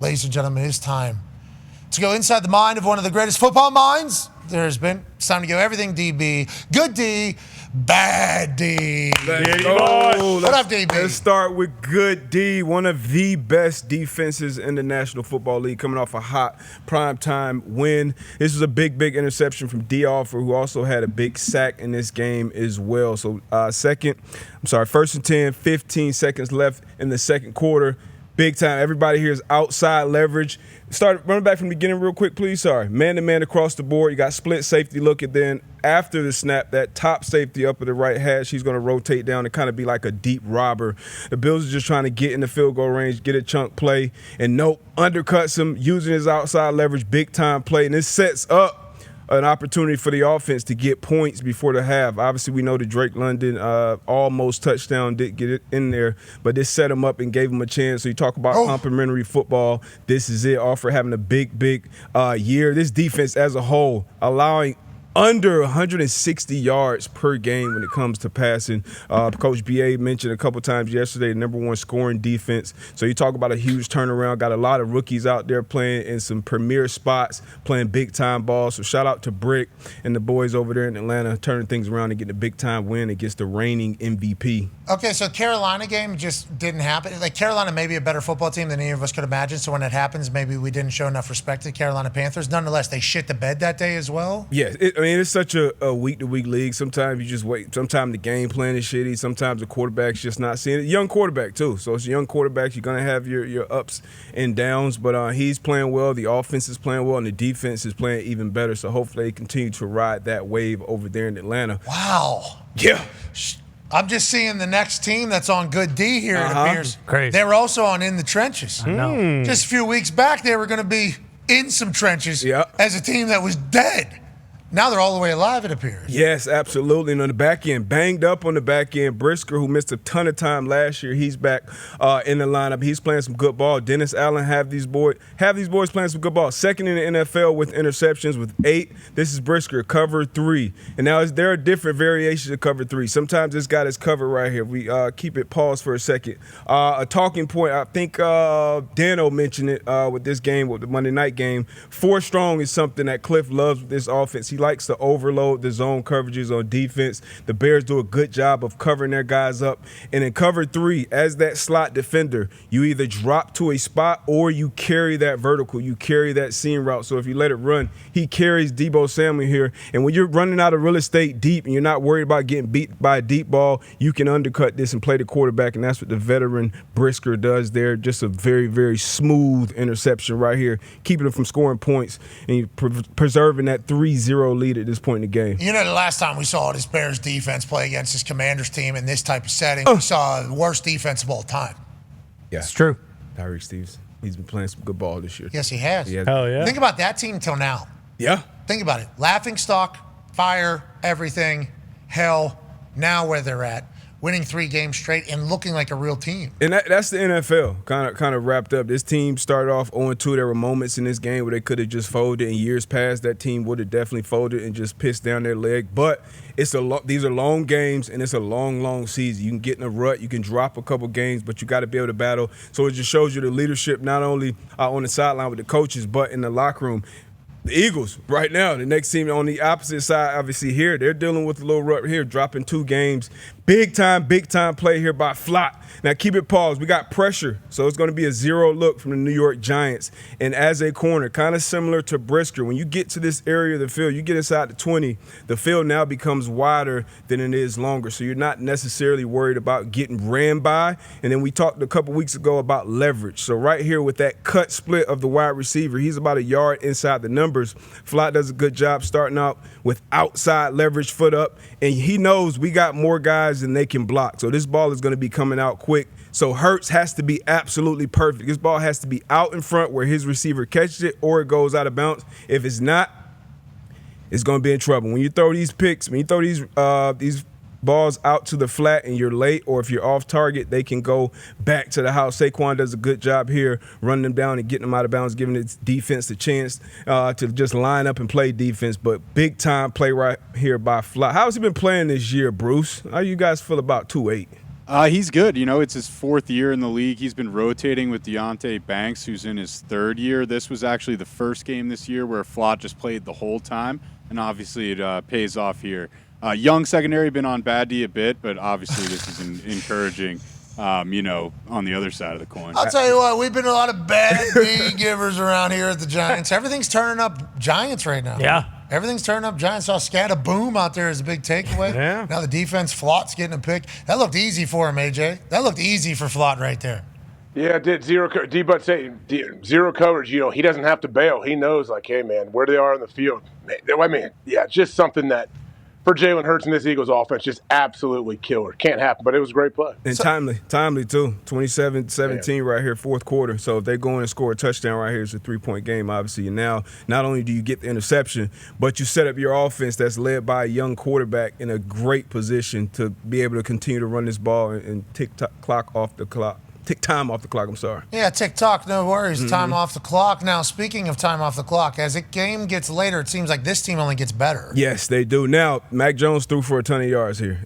Ladies and gentlemen, it's time to go inside the mind of one of the greatest football minds there has been. It's time to go everything DB. Good D, bad D. Let's go. What up, DB? Let's start with good D, one of the best defenses in the National Football League, coming off a hot primetime win. This was a big interception from D. Offer, who also had a big sack in this game as well. So first and 10, 15 seconds left in the second quarter. Big time. Everybody here is outside leverage. Start running back from the beginning real quick, please. Sorry. Man-to-man across the board. You got split safety look, and then after the snap, that top safety up at the right hash, he's going to rotate down and kind of be like a deep robber. The Bills are just trying to get in the field goal range, get a chunk play, and undercuts him, using his outside leverage, big-time play. And this sets up an opportunity for the offense to get points before the half. Obviously, we know the Drake London almost touchdown didn't get it in there, but this set him up and gave him a chance. So you talk about complimentary football. This is it. Offer having a big year. This defense as a whole allowing under 160 yards per game when it comes to passing. Coach B.A. mentioned a couple times yesterday, the number one scoring defense. So you talk about a huge turnaround. Got a lot of rookies out there playing in some premier spots, playing big-time ball. So shout out to Brick and the boys over there in Atlanta, turning things around and getting a big-time win against the reigning MVP. Okay, so Carolina game just didn't happen. Like, Carolina may be a better football team than any of us could imagine. So when it happens, maybe we didn't show enough respect to Carolina Panthers. Nonetheless, they shit the bed that day as well. Yeah, it's such a week-to-week league. Sometimes you just wait. Sometimes the game plan is shitty. Sometimes the quarterback's just not seeing it. Young quarterback, too. So it's a young quarterback. You're going to have your ups and downs. But he's playing well. The offense is playing well. And the defense is playing even better. So hopefully they continue to ride that wave over there in Atlanta. Wow. Yeah. I'm just seeing the next team that's on good D here, it appears. Crazy. They were also on In the Trenches. I know. Just a few weeks back, they were going to be in some trenches as a team that was dead. Now they're all the way alive, it appears. Yes, absolutely. And on the back end, banged up on the back end. Brisker, who missed a ton of time last year, he's back in the lineup. He's playing some good ball. Dennis Allen have these boys playing some good ball. Second in the NFL with interceptions with 8. This is Brisker, cover 3. And now there are different variations of cover 3. Sometimes this got his cover right here. We keep it paused for a second. A talking point, I think Dano mentioned it with this game, with the Monday night game. 4 strong is something that Cliff loves with this offense. He likes to overload the zone coverages on defense. The Bears do a good job of covering their guys up. And in cover 3, as that slot defender, you either drop to a spot or you carry that vertical. You carry that seam route. So if you let it run, he carries Deebo Samuel here. And when you're running out of real estate deep and you're not worried about getting beat by a deep ball, you can undercut this and play the quarterback. And that's what the veteran Brisker does there. Just a very smooth interception right here, keeping them from scoring points and preserving that 3-0 lead at this point in the game. You know, the last time we saw this Bears defense play against this Commanders team in this type of setting, we saw the worst defense of all time. Yeah, it's true. Tyreek Steves, he's been playing some good ball this year. Yes, he has. Hell yeah. Think about that team till now. Yeah. Think about it. Laughingstock, fire, everything, hell, now where they're at. Winning 3 games straight and looking like a real team. And that's the NFL kind of wrapped up. This team started off 0-2. There were moments in this game where they could have just folded. In years past, that team would have definitely folded and just pissed down their leg. But these are long games, and it's a long season. You can get in a rut. You can drop a couple games, but you got to be able to battle. So it just shows you the leadership not only on the sideline with the coaches, but in the locker room. The Eagles, right now, the next team on the opposite side, obviously here, they're dealing with a little rut here, dropping 2 games. Big time play here by Flott. Now, keep it paused. We got pressure, so it's going to be a 0 look from the New York Giants. And as a corner, kind of similar to Brisker, when you get to this area of the field, you get inside the 20, the field now becomes wider than it is longer. So you're not necessarily worried about getting ran by. And then we talked a couple weeks ago about leverage. So right here with that cut split of the wide receiver, he's about a yard inside the numbers. Flott does a good job starting out with outside leverage, foot up, and he knows we got more guys than they can block. So this ball is going to be coming out quick. So Hurts has to be absolutely perfect. This ball has to be out in front where his receiver catches it or it goes out of bounds. If it's not, it's going to be in trouble. When you throw these picks, when you throw these balls out to the flat and you're late, or if you're off target, they can go back to the house. Saquon does a good job here running them down and getting them out of bounds, giving its defense the chance to just line up and play defense. But big time play right here by Flott. How's he been playing this year, Bruce? How you guys feel about 2-8? He's good. It's his 4th year in the league. He's been rotating with Deontay Banks, who's in his 3rd year. This was actually the first game this year where Flott just played the whole time, and obviously it pays off here. Young secondary been on bad D a bit, but obviously this is encouraging, on the other side of the coin. I'll tell you what, we've been a lot of bad D givers around here at the Giants. Everything's turning up Giants right now. Yeah. Everything's turning up Giants. Saw Scata boom out there as a big takeaway. Yeah. Now the defense, Flott's getting a pick. That looked easy for him, AJ. That looked easy for Flott right there. Yeah, it did. D-Butt say zero coverage. He doesn't have to bail. He knows, like, hey, man, where they are in the field. Just something that for Jalen Hurts and this Eagles offense, just absolutely killer. Can't happen, but it was a great play. And timely too. 27-17 right here, 4th quarter. So if they go in and score a touchdown right here, it's a 3-point game, obviously. And now not only do you get the interception, but you set up your offense that's led by a young quarterback in a great position to be able to continue to run this ball and tick time off the clock. I'm sorry. Yeah, tick-tock, no worries. Time off the clock. Now, speaking of time off the clock, as the game gets later, it seems like this team only gets better. Yes, they do. Now, Mac Jones threw for a ton of yards here.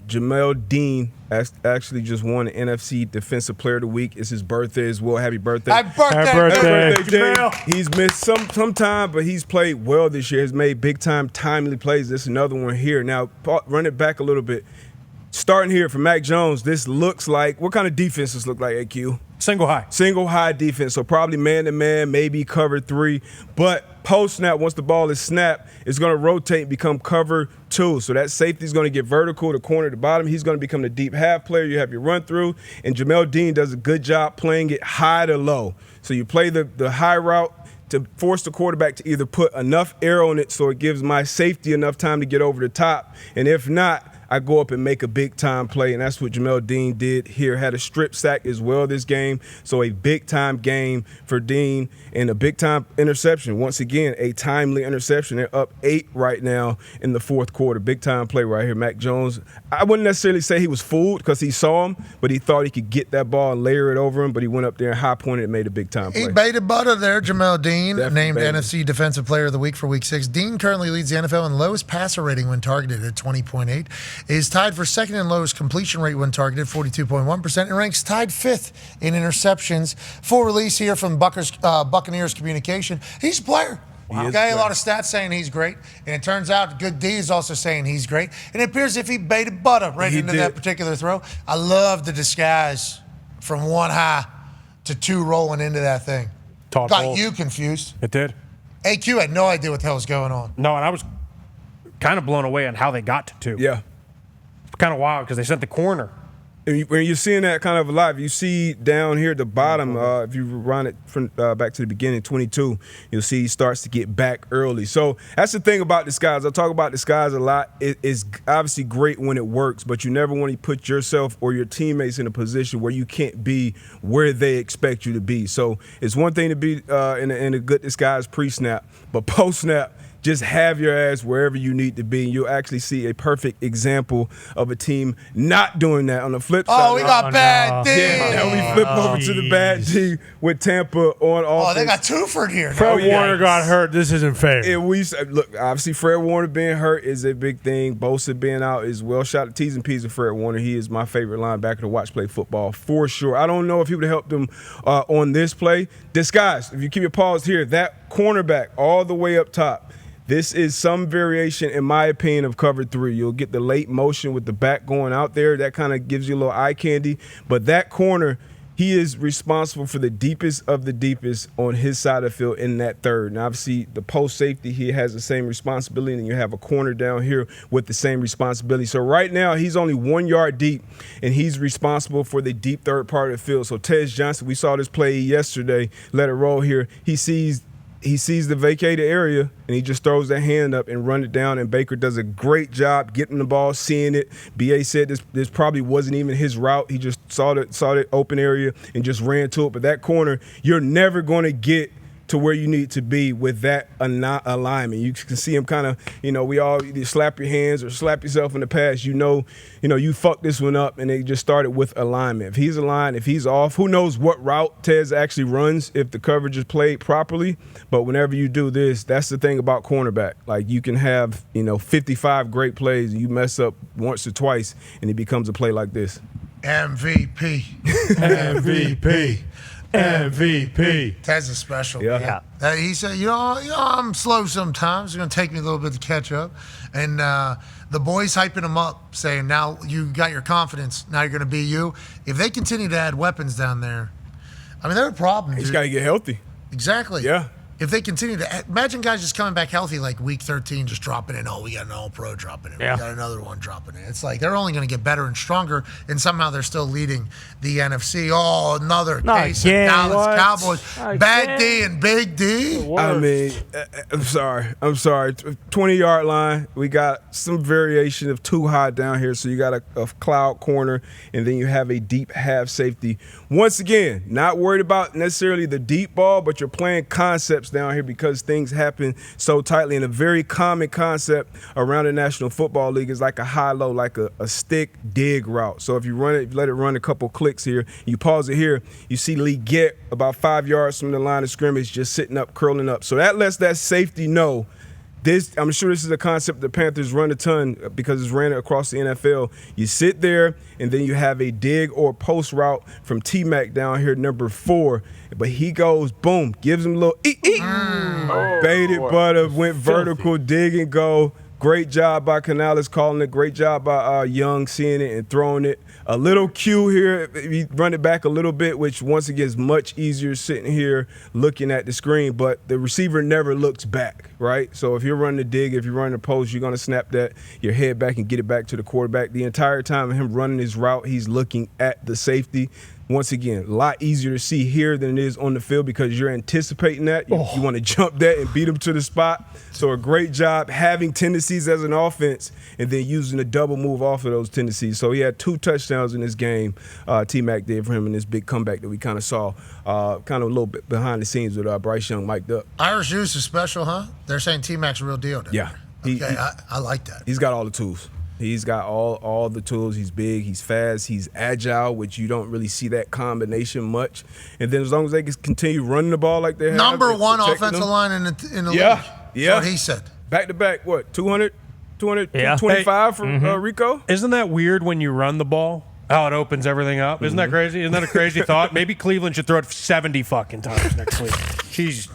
Jamal Dean actually just won the NFC Defensive Player of the Week. It's his birthday as well. Happy birthday. Happy birthday. Dean. He's missed some time, but he's played well this year. He's made big-time, timely plays. This is another one here. Now, run it back a little bit. Starting here for Mac Jones, this looks like – what kind of defense does this look like, AQ? Single high defense, so probably man-to-man, maybe cover 3. But post-snap, once the ball is snapped, it's going to rotate and become cover 2. So that safety is going to get vertical, the corner to bottom. He's going to become the deep half player. You have your run-through, and Jamal Dean does a good job playing it high to low. So you play the high route to force the quarterback to either put enough air on it so it gives my safety enough time to get over the top, and if not, I go up and make a big-time play, and that's what Jamal Dean did here. Had a strip sack as well this game, so a big-time game for Dean and a big-time interception. Once again, a timely interception. They're up 8 right now in the 4th quarter. Big-time play right here. Mac Jones, I wouldn't necessarily say he was fooled because he saw him, but he thought he could get that ball and layer it over him, but he went up there and high-pointed and made a big-time play. He baited butter there, Jamal Dean, Definitely named baited. NFC Defensive Player of the Week for Week 6. Dean currently leads the NFL in lowest passer rating when targeted at 20.8. Is tied for second in lowest completion rate when targeted, 42.1%, and ranks tied 5th in interceptions. Full release here from Buccaneers Communication. He's a player. Okay, a lot of stats saying he's great, and it turns out Good D is also saying he's great. And it appears if he baited butter right into that particular throw. I love the disguise from 1 high to 2 rolling into that thing. Got you confused. It did. AQ had no idea what the hell was going on. No, and I was kind of blown away on how they got to 2. Yeah. Kind of wild because they sent the corner. And when you're seeing that kind of live, you see down here at the bottom, if you run it from back to the beginning, 22, you'll see he starts to get back early. So that's the thing about disguise. I talk about disguise a lot. It's obviously great when it works, but you never want to put yourself or your teammates in a position where you can't be where they expect you to be. So it's one thing to be in a good disguise pre-snap, but post-snap, just have your ass wherever you need to be. You'll actually see a perfect example of a team not doing that. On the flip side, we got bad D. Yeah, now we flip over to the bad D with Tampa on offense. Oh, they got Twofford here. Fred Warner got hurt. This isn't fair. Look, obviously Fred Warner being hurt is a big thing. Bosa being out is well. Shout out to T's and P's of Fred Warner. He is my favorite linebacker to watch play football for sure. I don't know if he would have helped him on this play. Disguise, if you keep your pause here, that cornerback all the way up top. This is some variation, in my opinion, of cover 3. You'll get the late motion with the back going out there. That kind of gives you a little eye candy. But that corner, he is responsible for the deepest of the deepest on his side of the field in that third. And obviously, the post safety, he has the same responsibility, and you have a corner down here with the same responsibility. So right now, he's only 1 yard deep, and he's responsible for the deep third part of the field. So Tez Johnson, we saw this play yesterday, let it roll here. He sees the vacated area, and he just throws that hand up and run it down, and Baker does a great job getting the ball, seeing it. B.A. said this probably wasn't even his route. He just saw the open area and just ran to it. But that corner, you're never going to get to where you need to be with that alignment. You can see him kind of, we all either slap your hands or slap yourself in the past. You fucked this one up, and they just started with alignment. If he's aligned, if he's off, who knows what route Tez actually runs if the coverage is played properly. But whenever you do this, that's the thing about cornerback. Like, you can have, 55 great plays, and you mess up once or twice, and it becomes a play like this. MVP. MVP. MVP. Ted's a special. Yeah. He said, I'm slow sometimes. It's going to take me a little bit to catch up. And the boys hyping him up, saying, now you got your confidence. Now you're going to be you. If they continue to add weapons down there, I mean, they're a problem. He's got to get healthy. Exactly. Yeah. If they continue to imagine guys just coming back healthy like week 13, just dropping in. Oh, we got an all-pro dropping in. Yeah. We got another one dropping in. It's like they're only going to get better and stronger, and somehow they're still leading the NFC. Oh, another case of Dallas Cowboys. Bad D and Big D. I mean, I'm sorry. 20-yard line. We got some variation of too high down here. So you got a cloud corner, and then you have a deep half safety. Once again, not worried about necessarily the deep ball, but you're playing concepts down here because things happen so tightly. And a very common concept around the National Football League is like a high-low, like a stick dig route. So if you run it, let it run a couple clicks here, you pause it here, you see Lee get about 5 yards from the line of scrimmage, just sitting up, curling up. So that lets that safety know I'm sure this is a concept the Panthers run a ton because it's ran across the NFL. You sit there, and then you have a dig or post route from T-Mac down here, number 4. But he goes, boom, gives him a little baited butter, went vertical, dig and go. Great job by Canales calling it. Great job by Young seeing it and throwing it. A little cue here. You run it back a little bit, which once again is much easier sitting here looking at the screen. But the receiver never looks back, right? So if you're running the dig, if you're running the post, you're going to snap your head back and get it back to the quarterback. The entire time of him running his route, he's looking at the safety. Once again, a lot easier to see here than it is on the field because you're anticipating that. You want to jump that and beat him to the spot. So a great job having tendencies as an offense and then using a double move off of those tendencies. So he had 2 touchdowns in this game, T-Mac did for him in this big comeback that we kind of saw, kind of a little bit behind the scenes with Bryce Young mic'd up. Irish Juice is special, huh? They're saying T-Mac's a real deal. Yeah. Okay, I like that. He's got all the tools. He's got all the tools. He's big, he's fast, he's agile, which you don't really see that combination much. And then as long as they can continue running the ball like they have. Number 1 offensive line in the league. That's what he said. Back-to-back, what, 225 for Rico? Isn't that weird when you run the ball? How it opens everything up. Isn't that crazy? Isn't that a crazy thought? Maybe Cleveland should throw it 70 fucking times next week. Jeez.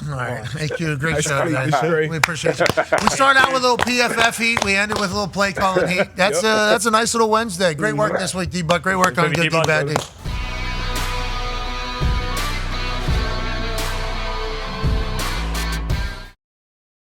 All right. Thank you. Great show, guys. Great. We appreciate you. We started out with a little PFF heat. We ended with a little play calling heat. That's a nice little Wednesday. Great work this week, D-Buck. Great work on Good D, Bad D.